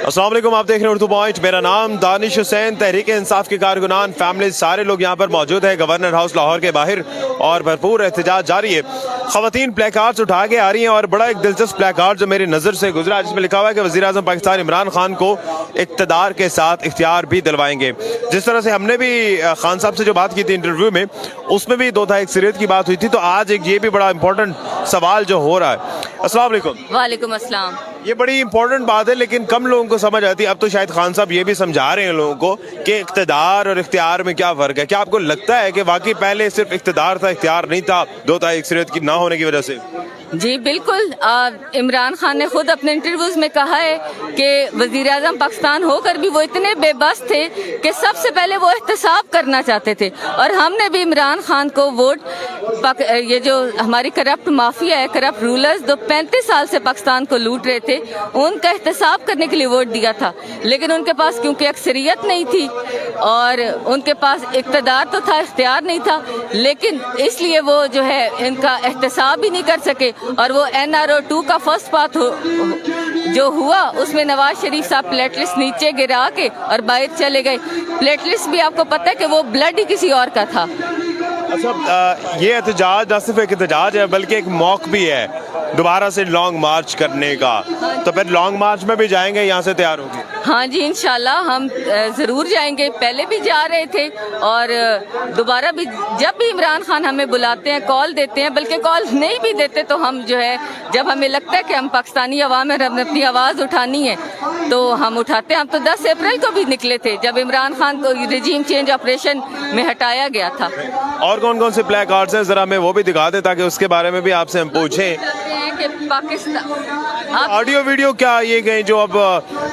अस्सलाम वालेकुम, आप देख रहे हैं उर्दू पॉइंट। मेरा नाम दानिश हुसैन, तहरीक इंसाफ के कारकुनान फैमिली सारे लोग यहाँ पर मौजूद है गवर्नर हाउस लाहौर के बाहर और भरपूर एहतजाज जारी है। खवातीन प्ले कार्ड्स उठा के आ रही हैं और बड़ा एक दिलचस्प प्ले कार्ड जो मेरी नज़र से गुजरा जिसमें लिखा हुआ है कि वज़ीर आज़म पाकिस्तान इमरान खान को इक़्तिदार के साथ इख्तियार भी दिलवाएंगे। जिस तरह से हमने भी खान साहब से जो बात की थी इंटरव्यू में, उसमें भी दो था अक्सरियत की बात हुई थी, तो आज एक ये भी बड़ा इंपॉर्टेंट सवाल जो हो रहा है। अस्सलाम वालेकुम। वालेकुम अस्सलाम। ये बड़ी इंपॉर्टेंट बात है लेकिन कम लोगों को समझ आती है। अब तो शायद खान साहब ये भी समझा रहे हैं लोगों को कि इक़्तिदार और इख्तियार में क्या फ़र्क है। क्या आपको लगता है कि वाकई पहले सिर्फ इक़्तिदार था, इख्तियार नहीं था, दो था अक्सरियत की ना होने की वजह से? जी बिल्कुल। इमरान खान ने खुद अपने इंटरव्यूज में कहा है कि वज़ीर आज़म पाकिस्तान होकर भी वो इतने बेबस थे कि सबसे पहले वो एहतसाब करना चाहते थे, और हमने भी इमरान खान को वोट, ये जो हमारी करप्ट माफिया है, करप्ट रूलर्स जो 35 साल से पाकिस्तान को लूट रहे थे, उनका एहतसाब करने के लिए वोट दिया था। लेकिन उनके पास क्योंकि अक्सरियत नहीं थी और उनके पास इक़्तिदार तो था, इख्तियार नहीं था, लेकिन इसलिए वो जो है इनका एहतसाब भी नहीं कर सके। और वो NRO 2 का फर्स्ट पार्ट जो हुआ उसमें नवाज शरीफ साहब प्लेटलिस्ट नीचे गिरा के और बाहर चले गए। प्लेटलिस्ट भी आपको पता है कि वो ब्लड ही किसी और का था। अच्छा, ये एहतजाज न सिर्फ एक एहतजाज है बल्कि एक मौक भी है दोबारा से लॉन्ग मार्च करने का, तो फिर लॉन्ग मार्च में भी जाएंगे, यहाँ से तैयार होगी? हाँ जी इंशाल्लाह हम ज़रूर जाएंगे। पहले भी जा रहे थे और दोबारा भी, जब भी इमरान खान हमें बुलाते हैं, कॉल देते हैं, बल्कि कॉल नहीं भी देते तो हम जो है, जब हमें लगता है कि हम पाकिस्तानी अवाम में अपनी आवाज़ उठानी है तो हम उठाते हैं। हम तो 10 अप्रैल को भी निकले थे जब इमरान खान को रिजीम चेंज ऑपरेशन में हटाया गया था। और कौन कौन से प्ले कार्ड्स हैं, ज़रा हमें वो भी दिखा दें ताकि उसके बारे में भी आपसे हम पूछें। पाकिस्तान ऑडियो वीडियो क्या ये गई जो अब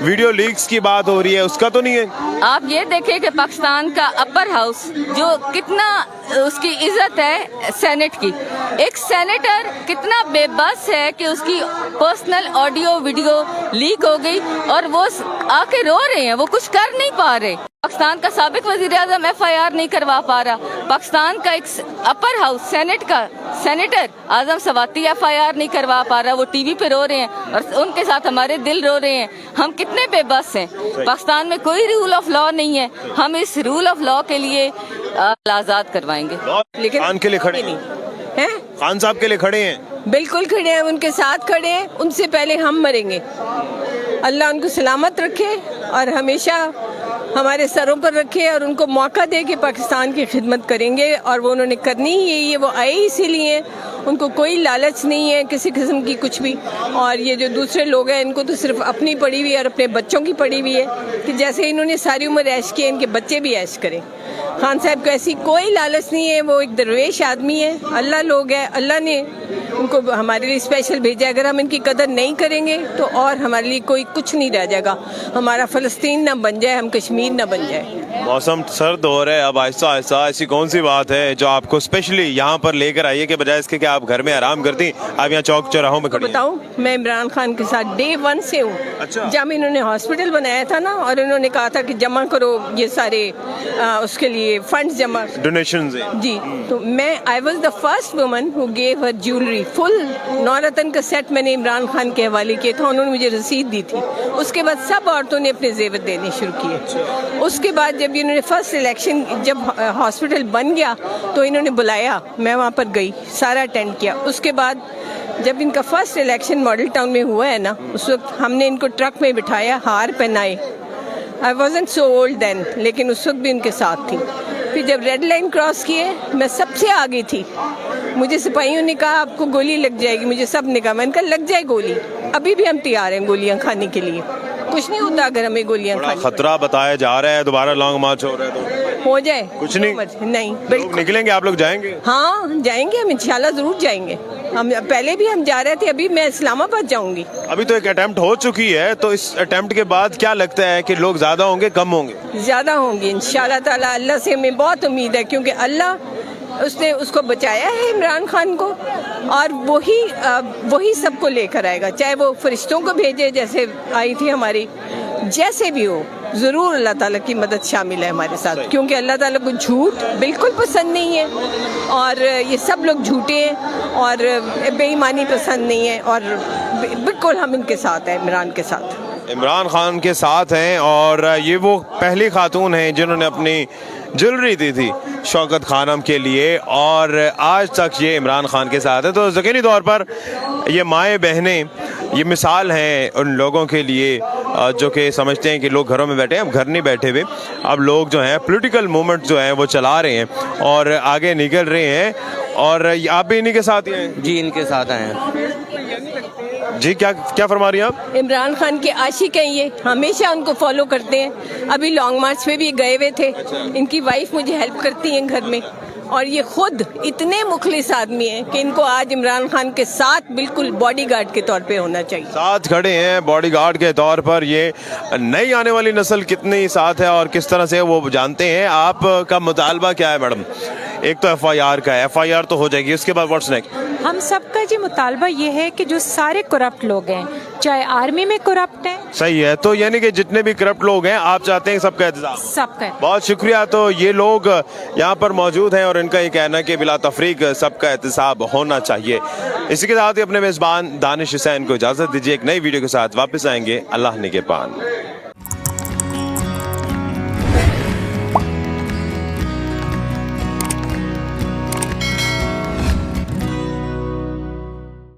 वीडियो लीक्स की बात हो रही है, उसका तो नहीं है? आप ये देखें कि पाकिस्तान का अपर हाउस जो कितना उसकी इज्जत है सेनेट की, एक सेनेटर कितना बेबस है कि उसकी पर्सनल ऑडियो वीडियो लीक हो गई और वो आके रो रहे हैं, वो कुछ कर नहीं पा रहे। पाकिस्तान का साबिक वज़ीर आज़म FIR नहीं करवा पा रहा, पाकिस्तान का एक अपर हाउस सेनेट का सेनेटर आज़म सवाती FIR नहीं करवा पा रहा, वो TV पे रो रहे हैं और उनके साथ हमारे दिल रो रहे हैं। हम कितने बेबस हैं। पाकिस्तान में कोई रूल ऑफ लॉ नहीं है, हम इस रूल ऑफ लॉ के लिए आज़ाद करवाएंगे। लेकिन खान के लिए खड़े नहीं हैं, खान साहब के लिए खड़े हैं, बिल्कुल खड़े हैं, उनके साथ खड़े हैं। उनसे पहले हम मरेंगे। अल्लाह उनको सलामत रखे और हमेशा हमारे सरों पर रखे और उनको मौका दे कि पाकिस्तान की खिदमत करेंगे, और वो उन्होंने करनी ही यही है। वो आए इसीलिए, उनको कोई लालच नहीं है किसी किस्म की कुछ भी। और ये जो दूसरे लोग हैं इनको तो सिर्फ अपनी पड़ी हुई है और अपने बच्चों की पड़ी हुई है कि जैसे इन्होंने सारी उम्र ऐश की, इनके बच्चे भी ऐश करें। खान साहब को ऐसी कोई लालच नहीं है, वो एक दरवेश आदमी है, अल्लाह लोग है, अल्लाह ने उनको हमारे लिए स्पेशल भेजा। अगर हम इनकी कदर नहीं करेंगे तो और हमारे लिए कोई कुछ नहीं रह जाएगा। हमारा फ़लस्तीन ना बन जाए, हम कश्मीर ना बन जाए। मौसम सर्द हो रहा है अब आहिस्ता आहिस्ता, ऐसी कौन सी बात है जो आपको स्पेशली यहाँ पर लेकर आई है कि बजाय इसके कि आप घर में आराम करती, आप यहाँ चौक चौराहों में खड़ी हैं? बताऊँ, मैं इमरान खान के साथ डे 1 से हूँ। अच्छा। जब इन्होंने हॉस्पिटल बनाया था ना और इन्होंने कहा था कि जमा करो ये सारे उसके लिए फंड्स जमा, डोनेशंस जी, तो मैं I was the first woman who gave her jewellery, full नौरतन का सेट मैंने इमरान खान के हवाले किया था, उन्होंने मुझे रसीद दी थी। उसके बाद सब औरतों ने अपने जेवर देने शुरू किए। उसके बाद जब इन्होंने फर्स्ट इलेक्शन, जब हॉस्पिटल बन गया तो इन्होंने बुलाया, मैं वहाँ पर गई, सारा अटेंड किया। उसके बाद जब इनका फर्स्ट इलेक्शन मॉडल टाउन में हुआ है ना, उस वक्त हमने इनको ट्रक में बिठाया, हार पहनाए। I wasn't so old then, लेकिन उस वक्त भी उनके साथ थी। फिर जब रेड लाइन क्रॉस किए, मैं सबसे आगे थी। मुझे सिपाहियों ने कहा आपको गोली लग जाएगी, मुझे सब ने कहा, मैंने कहा लग जाए गोली, अभी भी हम तैयार हैं गोलियां खाने के लिए, कुछ नहीं होता अगर हमें गोलियां खानी। खतरा बताया जा रहा है, दोबारा लॉन्ग मार्च हो रहा है तो हो जाए, कुछ नहीं बिल्कुल निकलेंगे। आप लोग जाएंगे? हाँ जाएंगे, हम इंशाल्लाह जरूर जाएंगे। हम पहले भी हम जा रहे थे, अभी मैं इस्लामाबाद जाऊंगी। अभी तो एक अटेम्प्ट हो चुकी है, तो इस अटेम्प्ट के बाद क्या लगता है कि लोग ज्यादा होंगे कम होंगे? ज्यादा होंगे इंशाल्लाह ताला। अल्लाह से हमें बहुत उम्मीद है क्योंकि अल्लाह उसने उसको बचाया है इमरान खान को, और वही सबको लेकर आएगा, चाहे वो फरिश्तों को भेजे जैसे आई थी हमारी, जैसे भी हो ज़रूर अल्लाह ताला की मदद शामिल है हमारे साथ, क्योंकि अल्लाह ताला को झूठ बिल्कुल पसंद नहीं है और ये सब लोग झूठे हैं और बेईमानी पसंद नहीं है, और बिल्कुल हम इनके साथ हैं, इमरान के साथ। इमरान खान के साथ हैं और ये वो पहली खातून हैं जिन्होंने अपनी ज्वेलरी दी थी शौकत खानम के लिए और आज तक ये इमरान खान के साथ है। तो यकीनी तौर पर ये माएँ बहनें ये मिसाल हैं उन लोगों के लिए जो कि समझते हैं कि लोग घरों में बैठे हैं, अब घर नहीं बैठे हुए, अब लोग जो हैं पॉलिटिकल मूवमेंट जो है वो चला रहे हैं और आगे निकल रहे हैं। और आप भी इन्हीं के साथ ही हैं? जी इनके साथ आए हैं। जी क्या क्या फरमा रही हैं आप? इमरान खान के आशिक हैं ये, हमेशा उनको फॉलो करते हैं। अभी लॉन्ग मार्च पे भी गए हुए थे। इनकी वाइफ मुझे हेल्प करती हैं घर में और ये खुद इतने मुखलिस आदमी हैं कि इनको आज इमरान खान के साथ बिल्कुल बॉडीगार्ड के तौर पे होना चाहिए। साथ खड़े हैं बॉडीगार्ड के तौर पर। ये नई आने वाली नस्ल कितनी साथ है और किस तरह से वो जानते हैं। आपका मुतालबा क्या है मैडम? एक तो FIR का है, FIR तो हो जाएगी, उसके बाद व्हाट्स नेक्स्ट? हम सबका जी मुतालबा ये है कि जो सारे करप्ट लोग हैं, चाहे आर्मी में करप्ट हैं। सही है, तो यानी कि जितने भी करप्ट लोग हैं आप चाहते हैं सबका एहतसाब? सबका। बहुत शुक्रिया। तो ये लोग यहाँ पर मौजूद हैं और इनका ये कहना है कि बिला तफरीक सबका एहतसाब होना चाहिए। इसी के साथ ही अपने मेज़बान दानिश हुसैन को इजाज़त दीजिए। एक नई वीडियो के साथ वापस आएंगे। अल्लाह निगहबान।